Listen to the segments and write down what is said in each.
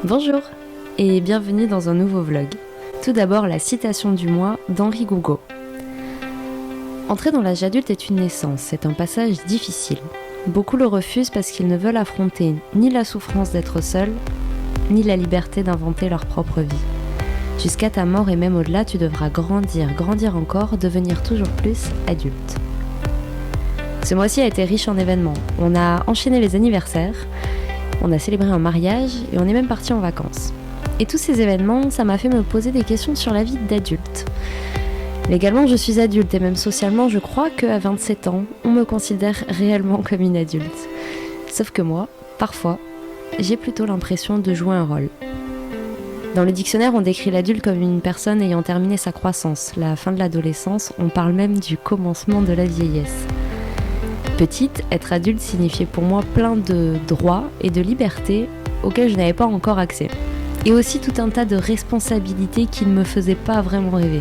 Bonjour et bienvenue dans un nouveau vlog. Tout d'abord la citation du mois d'Henri Gougaud. Entrer dans l'âge adulte est une naissance, c'est un passage difficile. Beaucoup le refusent parce qu'ils ne veulent affronter ni la souffrance d'être seuls, ni la liberté d'inventer leur propre vie. Jusqu'à ta mort et même au-delà, tu devras grandir encore, devenir toujours plus adulte. Ce mois-ci a été riche en événements. On a enchaîné les anniversaires, on a célébré un mariage et on est même parti en vacances. Et tous ces événements, ça m'a fait me poser des questions sur la vie d'adulte. Légalement, je suis adulte et même socialement, je crois qu'à 27 ans, on me considère réellement comme une adulte. Sauf que moi, parfois, j'ai plutôt l'impression de jouer un rôle. Dans le dictionnaire, on décrit l'adulte comme une personne ayant terminé sa croissance, la fin de l'adolescence, on parle même du commencement de la vieillesse. Petite, être adulte signifiait pour moi plein de droits et de libertés auxquels je n'avais pas encore accès. Et aussi tout un tas de responsabilités qui ne me faisaient pas vraiment rêver.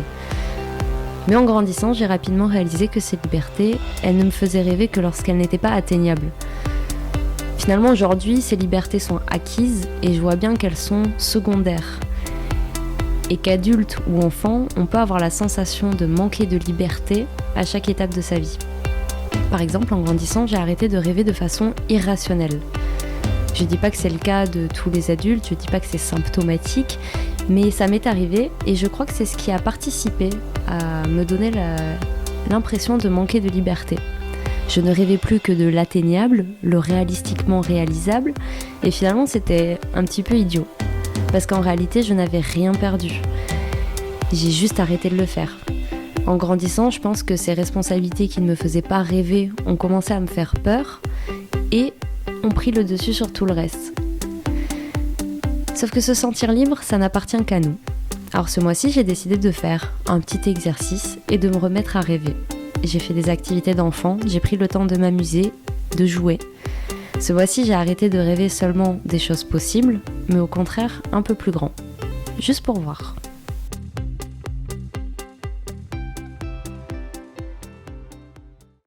Mais en grandissant, j'ai rapidement réalisé que ces libertés, elles ne me faisaient rêver que lorsqu'elles n'étaient pas atteignables. Finalement, aujourd'hui, ces libertés sont acquises et je vois bien qu'elles sont secondaires. Et qu'adulte ou enfant, on peut avoir la sensation de manquer de liberté à chaque étape de sa vie. Par exemple, en grandissant, j'ai arrêté de rêver de façon irrationnelle. Je dis pas que c'est le cas de tous les adultes, je dis pas que c'est symptomatique, mais ça m'est arrivé et je crois que c'est ce qui a participé à me donner l'impression de manquer de liberté. Je ne rêvais plus que de l'atteignable, le réalistiquement réalisable, et finalement c'était un petit peu idiot. Parce qu'en réalité, je n'avais rien perdu. J'ai juste arrêté de le faire. En grandissant, je pense que ces responsabilités qui ne me faisaient pas rêver ont commencé à me faire peur et ont pris le dessus sur tout le reste. Sauf que se sentir libre, ça n'appartient qu'à nous. Alors ce mois-ci, j'ai décidé de faire un petit exercice et de me remettre à rêver. J'ai fait des activités d'enfant, j'ai pris le temps de m'amuser, de jouer. Ce mois-ci, j'ai arrêté de rêver seulement des choses possibles, mais au contraire un peu plus grand. Juste pour voir.